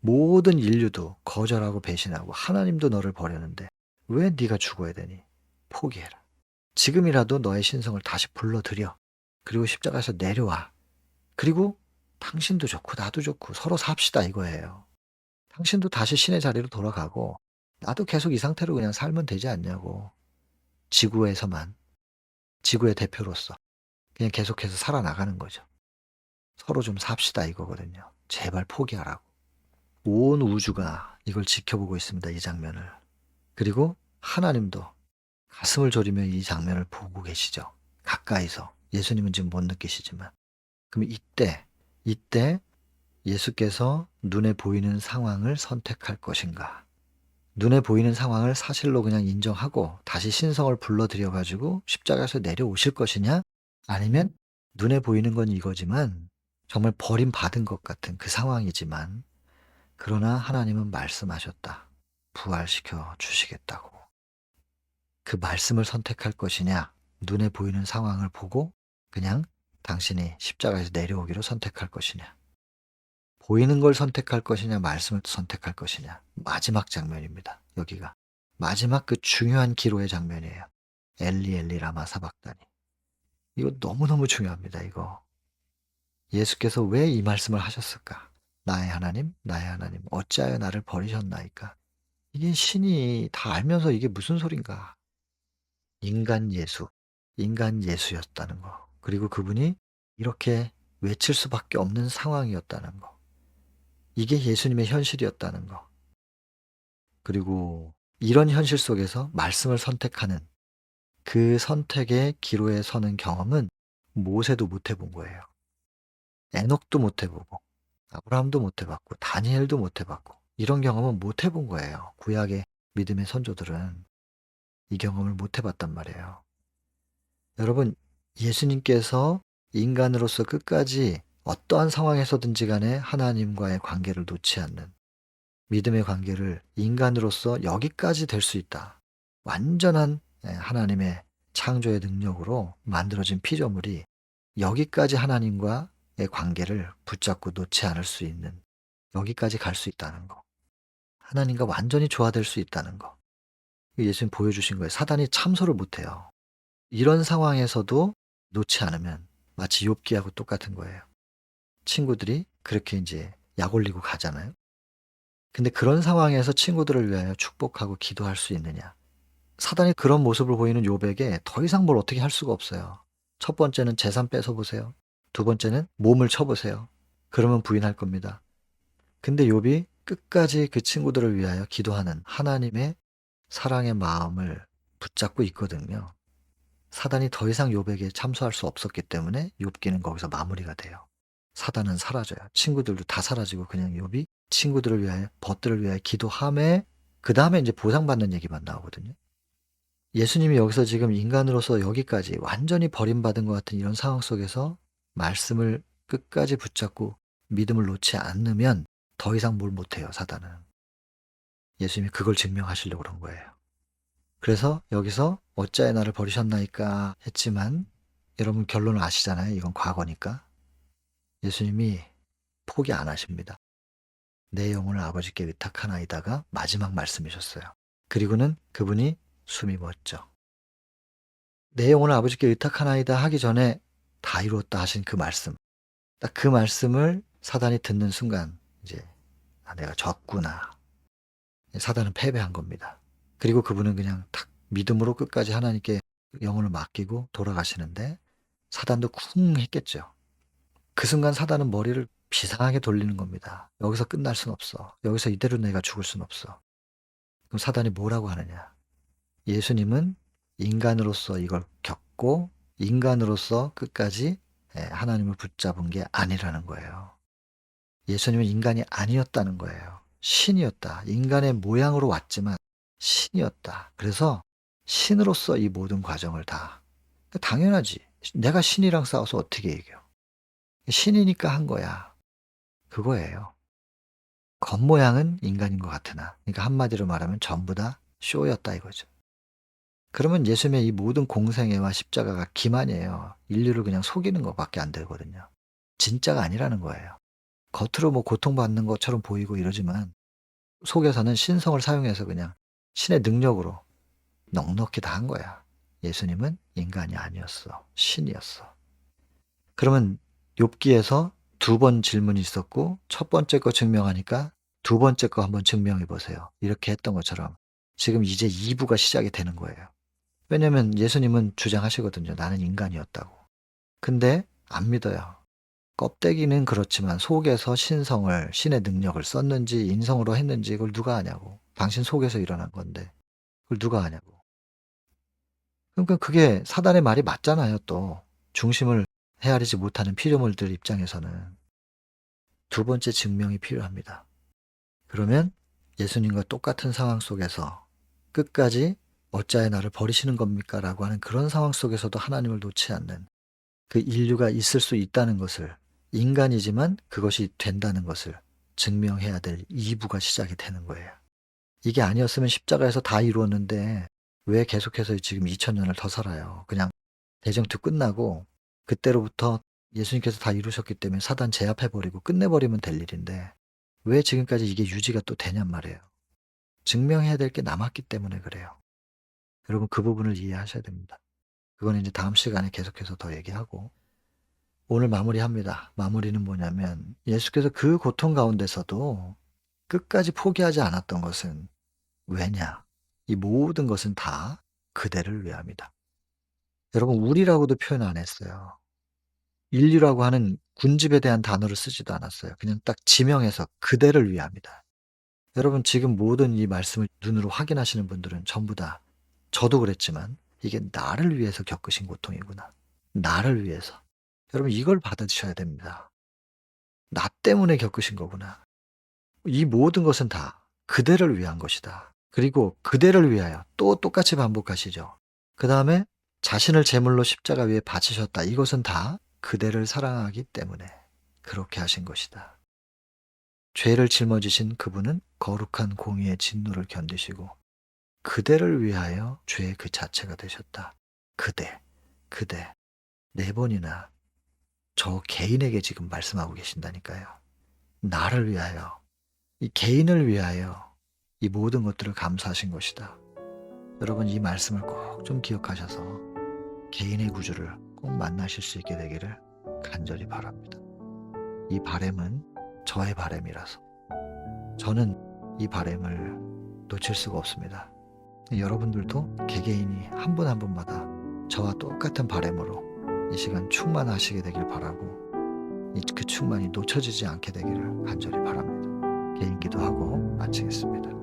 모든 인류도 거절하고 배신하고 하나님도 너를 버렸는데 왜 네가 죽어야 되니? 포기해라. 지금이라도 너의 신성을 다시 불러들여. 그리고 십자가에서 내려와. 그리고 당신도 좋고 나도 좋고 서로 삽시다 이거예요. 당신도 다시 신의 자리로 돌아가고 나도 계속 이 상태로 그냥 살면 되지 않냐고. 지구에서만 지구의 대표로서 그냥 계속해서 살아나가는 거죠. 서로 좀 삽시다 이거거든요. 제발 포기하라고. 온 우주가 이걸 지켜보고 있습니다. 이 장면을. 그리고 하나님도 가슴을 졸이며 이 장면을 보고 계시죠. 가까이서. 예수님은 지금 못 느끼시지만. 그럼 이때 예수께서 눈에 보이는 상황을 선택할 것인가? 눈에 보이는 상황을 사실로 그냥 인정하고 다시 신성을 불러들여가지고 십자가에서 내려오실 것이냐? 아니면 눈에 보이는 건 이거지만 정말 버림받은 것 같은 그 상황이지만 그러나 하나님은 말씀하셨다. 부활시켜 주시겠다고. 그 말씀을 선택할 것이냐? 눈에 보이는 상황을 보고 그냥 당신이 십자가에서 내려오기를 선택할 것이냐? 보이는 걸 선택할 것이냐? 말씀을 선택할 것이냐? 마지막 장면입니다. 여기가. 마지막 그 중요한 기로의 장면이에요. 엘리 엘리 라마 사박다니. 이거 너무너무 중요합니다. 이거. 예수께서 왜 이 말씀을 하셨을까? 나의 하나님, 나의 하나님, 어찌하여 나를 버리셨나이까? 이게 신이 다 알면서 이게 무슨 소린가? 인간 예수, 인간 예수였다는 거. 그리고 그분이 이렇게 외칠 수밖에 없는 상황이었다는 거. 이게 예수님의 현실이었다는 거. 그리고 이런 현실 속에서 말씀을 선택하는 그 선택의 기로에 서는 경험은 모세도 못 해본 거예요. 에녹도 못 해보고 아브라함도 못 해봤고 다니엘도 못 해봤고 이런 경험은 못 해본 거예요. 구약의 믿음의 선조들은 이 경험을 못 해봤단 말이에요. 여러분, 예수님께서 인간으로서 끝까지 어떠한 상황에서든지 간에 하나님과의 관계를 놓지 않는 믿음의 관계를 인간으로서 여기까지 될 수 있다. 완전한 하나님의 창조의 능력으로 만들어진 피조물이 여기까지 하나님과의 관계를 붙잡고 놓지 않을 수 있는, 여기까지 갈 수 있다는 거. 하나님과 완전히 조화될 수 있다는 거. 예수님 보여주신 거예요. 사단이 참소를 못해요. 이런 상황에서도 놓지 않으면 마치 욥기하고 똑같은 거예요. 친구들이 그렇게 이제 약 올리고 가잖아요. 근데 그런 상황에서 친구들을 위하여 축복하고 기도할 수 있느냐? 사단이 그런 모습을 보이는 욥에게 더 이상 뭘 어떻게 할 수가 없어요. 첫 번째는 재산 뺏어보세요. 두 번째는 몸을 쳐보세요. 그러면 부인할 겁니다. 근데 욥이 끝까지 그 친구들을 위하여 기도하는 하나님의 사랑의 마음을 붙잡고 있거든요. 사단이 더 이상 욥에게 참소할 수 없었기 때문에 욥기는 거기서 마무리가 돼요. 사단은 사라져요. 친구들도 다 사라지고 그냥 욥이 친구들을 위하여, 벗들을 위하여 기도함에 그 다음에 이제 보상받는 얘기만 나오거든요. 예수님이 여기서 지금 인간으로서 여기까지 완전히 버림받은 것 같은 이런 상황 속에서 말씀을 끝까지 붙잡고 믿음을 놓지 않으면 더 이상 뭘 못해요, 사단은. 예수님이 그걸 증명하시려고 그런 거예요. 그래서 여기서 어찌하여 나를 버리셨나이까 했지만 여러분 결론을 아시잖아요. 이건 과거니까. 예수님이 포기 안 하십니다. 내 영혼을 아버지께 의탁하나이다가 마지막 말씀이셨어요. 그리고는 그분이 숨이 멎죠. 내 영혼을 아버지께 의탁하나이다 하기 전에 다 이루었다 하신 그 말씀. 딱 그 말씀을 사단이 듣는 순간 이제 내가 졌구나. 사단은 패배한 겁니다. 그리고 그분은 그냥 탁 믿음으로 끝까지 하나님께 영혼을 맡기고 돌아가시는데 사단도 쿵 했겠죠. 그 순간 사단은 머리를 비상하게 돌리는 겁니다. 여기서 끝날 순 없어. 여기서 이대로 내가 죽을 순 없어. 그럼 사단이 뭐라고 하느냐. 예수님은 인간으로서 이걸 겪고 인간으로서 끝까지 하나님을 붙잡은 게 아니라는 거예요. 예수님은 인간이 아니었다는 거예요. 신이었다. 인간의 모양으로 왔지만 신이었다. 그래서 신으로서 이 모든 과정을 다. 당연하지. 내가 신이랑 싸워서 어떻게 이겨. 신이니까 한 거야. 그거예요. 겉모양은 인간인 것 같으나. 그러니까 한마디로 말하면 전부 다 쇼였다 이거죠. 그러면 예수님의 이 모든 공생애와 십자가가 기만이에요. 인류를 그냥 속이는 것밖에 안 되거든요. 진짜가 아니라는 거예요. 겉으로 뭐 고통받는 것처럼 보이고 이러지만 속에서는 신성을 사용해서 그냥 신의 능력으로 넉넉히 다 한 거야. 예수님은 인간이 아니었어. 신이었어. 그러면 욥기에서 두 번 질문이 있었고 첫 번째 거 증명하니까 두 번째 거 한번 증명해 보세요. 이렇게 했던 것처럼 지금 이제 2부가 시작이 되는 거예요. 왜냐면 예수님은 주장하시거든요. 나는 인간이었다고. 근데 안 믿어요. 껍데기는 그렇지만 속에서 신성을, 신의 능력을 썼는지 인성으로 했는지 그걸 누가 아냐고. 당신 속에서 일어난 건데 그걸 누가 아냐고. 그러니까 그게 사단의 말이 맞잖아요. 또 중심을 헤아리지 못하는 피조물들 입장에서는 두 번째 증명이 필요합니다. 그러면 예수님과 똑같은 상황 속에서 끝까지 어찌하여 나를 버리시는 겁니까? 라고 하는 그런 상황 속에서도 하나님을 놓지 않는 그 인류가 있을 수 있다는 것을 인간이지만 그것이 된다는 것을 증명해야 될 2부가 시작이 되는 거예요. 이게 아니었으면 십자가에서 다 이루었는데 왜 계속해서 지금 2000년을 더 살아요. 그냥 대정투 끝나고 그때로부터 예수님께서 다 이루셨기 때문에 사단 제압해버리고 끝내버리면 될 일인데 왜 지금까지 이게 유지가 또 되냔 말이에요. 증명해야 될 게 남았기 때문에 그래요. 여러분 그 부분을 이해하셔야 됩니다. 그건 이제 다음 시간에 계속해서 더 얘기하고 오늘 마무리합니다. 마무리는 뭐냐면 예수께서 그 고통 가운데서도 끝까지 포기하지 않았던 것은 왜냐? 이 모든 것은 다 그대를 위함이다. 여러분 우리라고도 표현 안 했어요. 인류라고 하는 군집에 대한 단어를 쓰지도 않았어요. 그냥 딱 지명해서 그대를 위함이다. 여러분 지금 모든 이 말씀을 눈으로 확인하시는 분들은 전부 다 저도 그랬지만 이게 나를 위해서 겪으신 고통이구나. 나를 위해서. 여러분 이걸 받아주셔야 됩니다. 나 때문에 겪으신 거구나. 이 모든 것은 다 그대를 위한 것이다. 그리고 그대를 위하여 또 똑같이 반복하시죠. 그 다음에 자신을 제물로 십자가 위에 바치셨다. 이것은 다 그대를 사랑하기 때문에 그렇게 하신 것이다. 죄를 짊어지신 그분은 거룩한 공의의 진노를 견디시고 그대를 위하여 죄의 그 자체가 되셨다. 그대. 네 번이나 저 개인에게 지금 말씀하고 계신다니까요. 나를 위하여, 이 개인을 위하여 이 모든 것들을 감사하신 것이다. 여러분 이 말씀을 꼭 좀 기억하셔서 개인의 구주를 꼭 만나실 수 있게 되기를 간절히 바랍니다. 이 바램은 저의 바램이라서 저는 이 바램을 놓칠 수가 없습니다. 여러분들도 개개인이 한 분 한 분마다 저와 똑같은 바램으로 이 시간 충만하시게 되길 바라고 그 충만이 놓쳐지지 않게 되기를 간절히 바랍니다. 개인 기도하고 마치겠습니다.